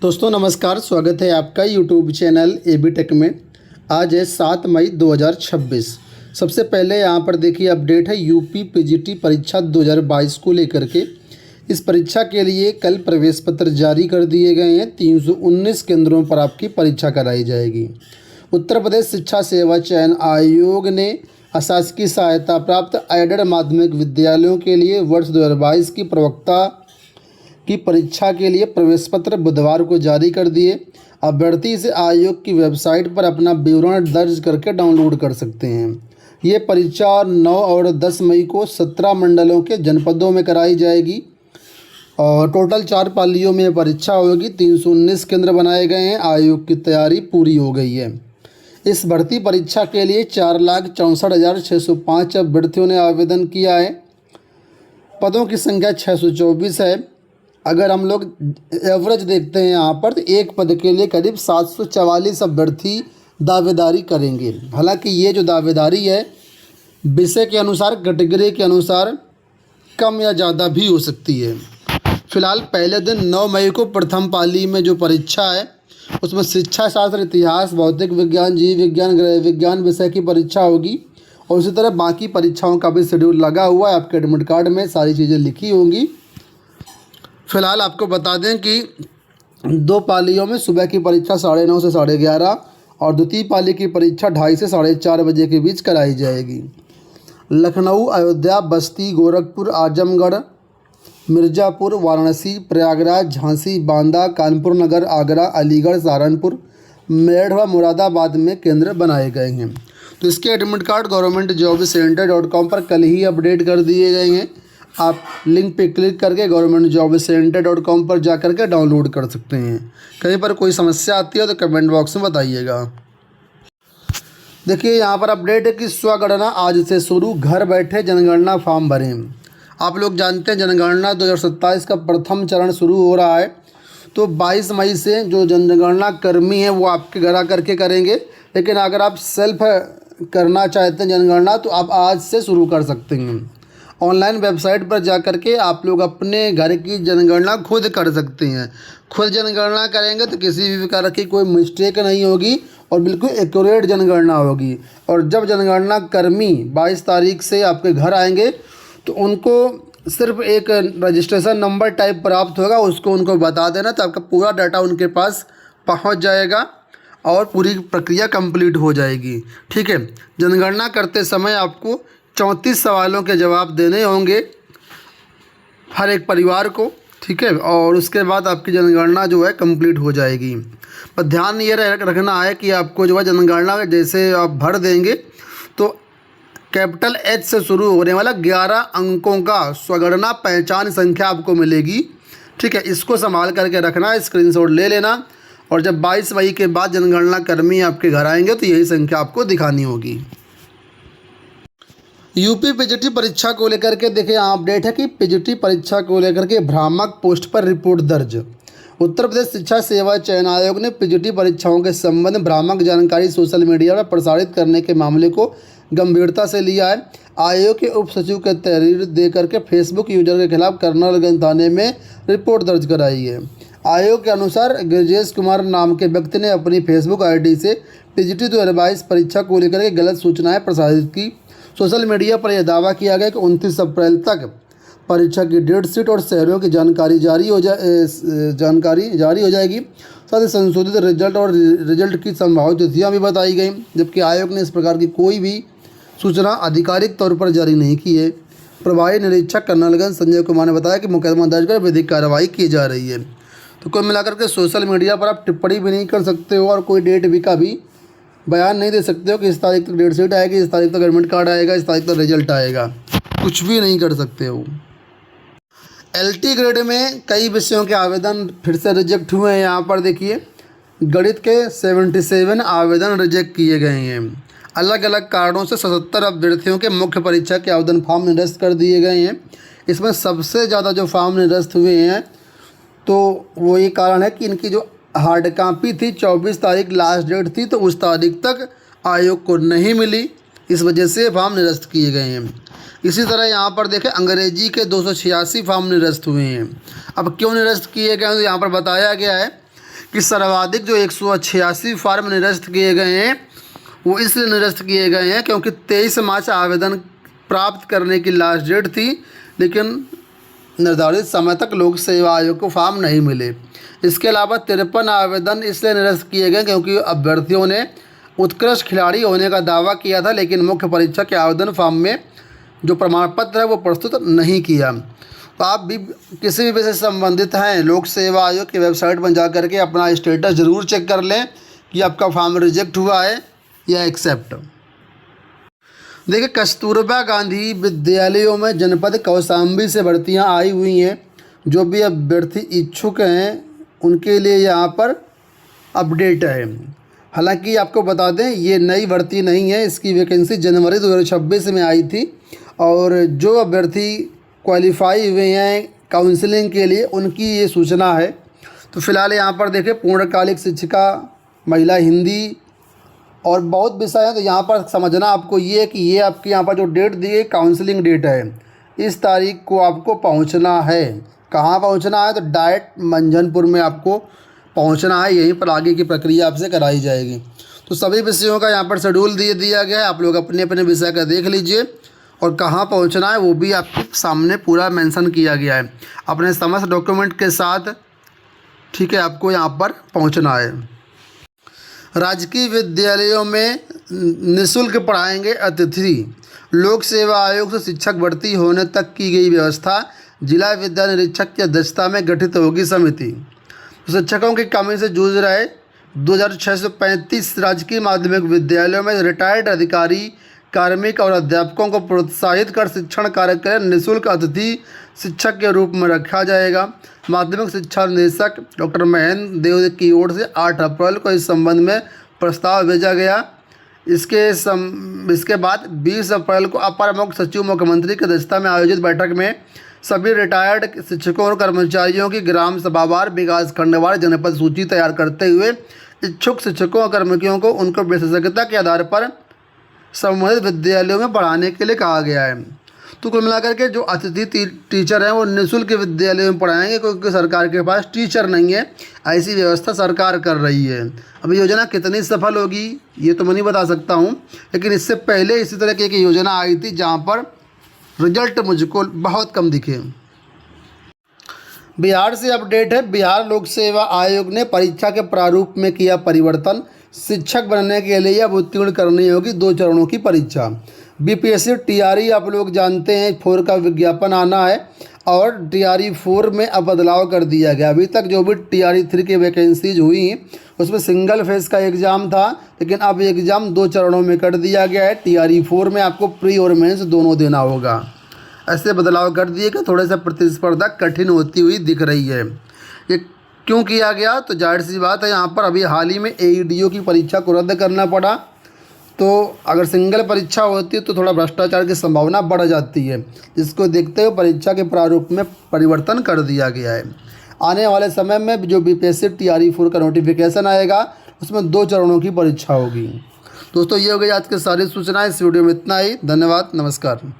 दोस्तों नमस्कार, स्वागत है आपका यूट्यूब चैनल एबी टेक में। आज है 7 मई 2026। सबसे पहले यहाँ पर देखिए अपडेट है यूपी पीजीटी परीक्षा 2022 को लेकर के। इस परीक्षा के लिए कल प्रवेश पत्र जारी कर दिए गए हैं। 319 केंद्रों पर आपकी परीक्षा कराई जाएगी। उत्तर प्रदेश शिक्षा सेवा चयन आयोग ने अशासकीय सहायता प्राप्त एडेड माध्यमिक विद्यालयों के लिए वर्ष 2022 की प्रवक्ता की परीक्षा के लिए प्रवेश पत्र बुधवार को जारी कर दिए। अभ्यर्थी इसे आयोग की वेबसाइट पर अपना विवरण दर्ज करके डाउनलोड कर सकते हैं। ये परीक्षा 9 और 10 मई को 17 मंडलों के जनपदों में कराई जाएगी और टोटल 4 पालियों में परीक्षा होगी। 319 केंद्र बनाए गए हैं। आयोग की तैयारी पूरी हो गई है। इस भर्ती परीक्षा के लिए 4,64,605 अभ्यर्थियों ने आवेदन किया है। पदों की संख्या 624 है। अगर हम लोग एवरेज देखते हैं यहाँ पर तो एक पद के लिए करीब 744 अभ्यर्थी दावेदारी करेंगे। हालांकि ये जो दावेदारी है विषय के अनुसार, कैटेगरी के अनुसार कम या ज़्यादा भी हो सकती है। फिलहाल पहले दिन 9 मई को प्रथम पाली में जो परीक्षा है उसमें शिक्षा शास्त्र, इतिहास, भौतिक विज्ञान, जीव विज्ञान, गृह विज्ञान विषय की परीक्षा होगी और उसी तरह बाकी परीक्षाओं का भी शेड्यूल लगा हुआ है। आपके एडमिट कार्ड में सारी चीज़ें लिखी होंगी। फिलहाल आपको बता दें कि 2 पालियों में सुबह की परीक्षा 9:30 से 11:30 और द्वितीय पाली की परीक्षा 2:30 से 4:30 बजे के बीच कराई जाएगी। लखनऊ, अयोध्या, बस्ती, गोरखपुर, आजमगढ़, मिर्ज़ापुर, वाराणसी, प्रयागराज, झांसी, बांदा, कानपुर नगर, आगरा, अलीगढ़, सहारनपुर, मेरठ व मुरादाबाद में केंद्र बनाए गए हैं। तो इसके एडमिट कार्ड governmentjobcenter.com पर कल ही अपडेट कर दिए गए हैं। आप लिंक पे क्लिक करके governmentjobcenter.com पर जा कर के डाउनलोड कर सकते हैं। कहीं पर कोई समस्या आती है तो कमेंट बॉक्स में बताइएगा। देखिए यहाँ पर अपडेट है कि स्वगणना आज से शुरू, घर बैठे जनगणना फॉर्म भरें। आप लोग जानते हैं जनगणना 2027 का प्रथम चरण शुरू हो रहा है। तो 22 मई से जो जनगणना कर्मी हैं वो आपके घर आकर के करेंगे। लेकिन अगर आप सेल्फ करना चाहते हैं जनगणना तो आप आज से शुरू कर सकते हैं। ऑनलाइन वेबसाइट पर जा कर के आप लोग अपने घर की जनगणना खुद कर सकते हैं। खुद जनगणना करेंगे तो किसी भी प्रकार की कोई मिस्टेक नहीं होगी और बिल्कुल एक्यूरेट जनगणना होगी। और जब जनगणना कर्मी 22 तारीख से आपके घर आएंगे तो उनको सिर्फ एक रजिस्ट्रेशन नंबर टाइप प्राप्त होगा, उसको उनको बता देना तो आपका पूरा डाटा उनके पास पहुंच जाएगा और पूरी प्रक्रिया कंप्लीट हो जाएगी। ठीक है। जनगणना करते समय आपको 34 सवालों के जवाब देने होंगे हर एक परिवार को। ठीक है। और उसके बाद आपकी जनगणना जो है कंप्लीट हो जाएगी। पर ध्यान ये रखना है कि आपको जो है जनगणना जैसे आप भर देंगे तो कैपिटल H से शुरू होने वाला 11 अंकों का स्वगणना पहचान संख्या आपको मिलेगी। ठीक है। इसको संभाल करके रखना, स्क्रीनशॉट ले लेना और जब 22 मई के बाद जनगणना कर्मी आपके घर आएंगे तो यही संख्या आपको दिखानी होगी। यूपी पीजीटी परीक्षा को लेकर के देखिए यहाँ अपडेट है कि पीजीटी परीक्षा को लेकर के भ्रामक पोस्ट पर रिपोर्ट दर्ज। उत्तर प्रदेश शिक्षा सेवा चयन आयोग ने पीजीटी परीक्षाओं के संबंध में भ्रामक जानकारी सोशल मीडिया पर प्रसारित करने के मामले को गंभीरता से लिया है। आयोग के उप सचिव के तहरीर दे करके फेसबुक यूजर के खिलाफ कर्नलगंज थाने में रिपोर्ट दर्ज कराई है। आयोग के अनुसार गिरजेश कुमार नाम के व्यक्ति ने अपनी फेसबुक आईडी से पीजीटी 2022 परीक्षा को लेकर के गलत सूचनाएं प्रसारित की। सोशल मीडिया पर यह दावा किया गया कि 29 अप्रैल तक परीक्षा की डेट शीट और शहरों की जानकारी जारी हो जाएगी। साथ ही संशोधित रिजल्ट और रिजल्ट की संभावित तिथियाँ भी बताई गई। जबकि आयोग ने इस प्रकार की कोई भी सूचना आधिकारिक तौर पर जारी नहीं की है। प्रभारी निरीक्षक कर्नलगंज संजय कुमार ने बताया कि मुकदमा दर्ज कर विधिक कार्रवाई की जा रही है। तो कुल मिलाकर के सोशल मीडिया पर आप टिप्पणी भी नहीं कर सकते हो और कोई डेट भी का भी बयान नहीं दे सकते हो कि इस तारीख तक डेट शीट आएगी, इस तारीख तक एडमिट कार्ड आएगा, इस तारीख तक रिजल्ट आएगा। कुछ भी नहीं कर सकते हो। LT ग्रेड में कई विषयों के आवेदन फिर से रिजेक्ट हुए हैं। यहाँ पर देखिए गणित के 77 आवेदन रिजेक्ट किए गए हैं। अलग अलग कारणों से 77 अभ्यर्थियों के मुख्य परीक्षा के आवेदन फॉर्म निरस्त कर दिए गए हैं। इसमें सबसे ज़्यादा जो फॉर्म निरस्त हुए हैं तो वो ये कारण है कि इनकी जो हार्ड कापी थी 24 तारीख लास्ट डेट थी तो उस तारीख तक आयोग को नहीं मिली। इस वजह से फॉर्म निरस्त किए गए हैं। इसी तरह यहाँ पर देखें अंग्रेजी के 286 फॉर्म निरस्त हुए हैं। अब क्यों निरस्त किए गए हैं तो यहाँ पर बताया गया है कि सर्वाधिक जो 186 फॉर्म निरस्त किए गए हैं वो इसलिए निरस्त किए गए हैं क्योंकि 23 मार्च आवेदन प्राप्त करने की लास्ट डेट थी, लेकिन निर्धारित समय तक लोक सेवा आयोग को फॉर्म नहीं मिले। इसके अलावा 53 आवेदन इसलिए निरस्त किए गए क्योंकि अभ्यर्थियों ने उत्कृष्ट खिलाड़ी होने का दावा किया था, लेकिन मुख्य परीक्षा के आवेदन फॉर्म में जो प्रमाण पत्र है वो प्रस्तुत नहीं किया। तो आप भी किसी भी विषय से संबंधित हैं, लोक सेवा आयोग की वेबसाइट पर जा करके अपना स्टेटस ज़रूर चेक कर लें कि आपका फॉर्म रिजेक्ट हुआ है या एक्सेप्ट। देखिए, कस्तूरबा गांधी विद्यालयों में जनपद कौशाम्बी से भर्तियां आई हुई हैं। जो भी अभ्यर्थी इच्छुक हैं उनके लिए यहाँ पर अपडेट है। हालांकि आपको बता दें ये नई भर्ती नहीं है, इसकी वैकेंसी जनवरी 2026 में आई थी और जो अभ्यर्थी क्वालिफाई हुए हैं काउंसलिंग के लिए उनकी ये सूचना है। तो फिलहाल यहाँ पर देखें, पूर्णकालिक शिक्षिका, महिला हिंदी और बहुत विषय हैं। तो यहाँ पर समझना आपको ये है कि ये आपके यहाँ पर जो डेट दी है काउंसलिंग डेट है, इस तारीख को आपको पहुँचना है। कहाँ पहुँचना है? तो डायरेक्ट मंझनपुर में आपको पहुँचना है, यहीं पर आगे की प्रक्रिया आपसे कराई जाएगी। तो सभी विषयों का यहाँ पर शेड्यूल दिया गया है, आप लोग अपने अपने विषय का देख लीजिए और कहाँ पहुँचना है वो भी आपके सामने पूरा मेंशन किया गया है अपने समस्त डॉक्यूमेंट के साथ। ठीक है, आपको यहाँ पर पहुँचना है। राजकीय विद्यालयों में निःशुल्क पढ़ाएंगे अतिथि। लोक सेवा आयोग से शिक्षक भर्ती होने तक की गई व्यवस्था जिला विद्या निरीक्षक की अध्यक्षता में गठित होगी समिति। तो शिक्षकों की कमी से जूझ रहे 2635 राजकीय माध्यमिक विद्यालयों में रिटायर्ड अधिकारी, कार्मिक और अध्यापकों को प्रोत्साहित कर शिक्षण कार्य के लिए निःशुल्क अतिथि शिक्षक के रूप में रखा जाएगा। माध्यमिक शिक्षा निदेशक डॉक्टर महेंद्र देव की ओर से 8 अप्रैल को इस संबंध में प्रस्ताव भेजा गया। इसके बाद 20 अप्रैल को अपर मुख्य सचिव मुख्यमंत्री की अध्यक्षता में आयोजित बैठक में सभी रिटायर्ड शिक्षकों और कर्मचारियों की ग्राम सभावार, विकास खंडवार, जनपद सूची तैयार करते हुए इच्छुक शिक्षकों और कर्मचारियों को उनको विशेषज्ञता के आधार पर संबंधित विद्यालयों में पढ़ाने के लिए कहा गया है। तो कुल मिलाकर के जो अतिथि टीचर हैं वो निःशुल्क विद्यालयों में पढ़ाएंगे क्योंकि सरकार के पास टीचर नहीं है, ऐसी व्यवस्था सरकार कर रही है। अब योजना कितनी सफल होगी ये तो मैं नहीं बता सकता हूँ, लेकिन इससे पहले इसी तरह की एक योजना आई थी जहाँ पर रिजल्ट मुझको बहुत कम दिखे। बिहार से अपडेट है। बिहार लोक सेवा आयोग ने परीक्षा के प्रारूप में किया परिवर्तन। शिक्षक बनने के लिए अब उत्तीर्ण करनी होगी 2 चरणों की परीक्षा। बीपीएससी टीआरई आप लोग जानते हैं 4 का विज्ञापन आना है और टीआरई 4 में अब बदलाव कर दिया गया। अभी तक जो भी टीआरई 3 की वैकेंसीज हुई उसमें सिंगल फेज का एग्ज़ाम था, लेकिन अब एग्ज़ाम 2 चरणों में कर दिया गया है। टीआरई 4 में आपको प्री और मेंस दोनों देना होगा। ऐसे बदलाव कर दिए कि थोड़ा सा प्रतिस्पर्धा कठिन होती हुई दिख रही है। ये क्यों किया गया? तो जाहिर सी बात है, यहाँ पर अभी हाल ही में एईडीओ की परीक्षा को रद्द करना पड़ा। तो अगर सिंगल परीक्षा होती है तो थोड़ा भ्रष्टाचार की संभावना बढ़ जाती है, जिसको देखते हुए परीक्षा के प्रारूप में परिवर्तन कर दिया गया है। आने वाले समय में जो बीपीएससी टीआरई 4 का नोटिफिकेशन आएगा उसमें 2 चरणों की परीक्षा होगी। दोस्तों, ये हो गई आज की सारी सूचनाएं। इस वीडियो में इतना ही। धन्यवाद, नमस्कार।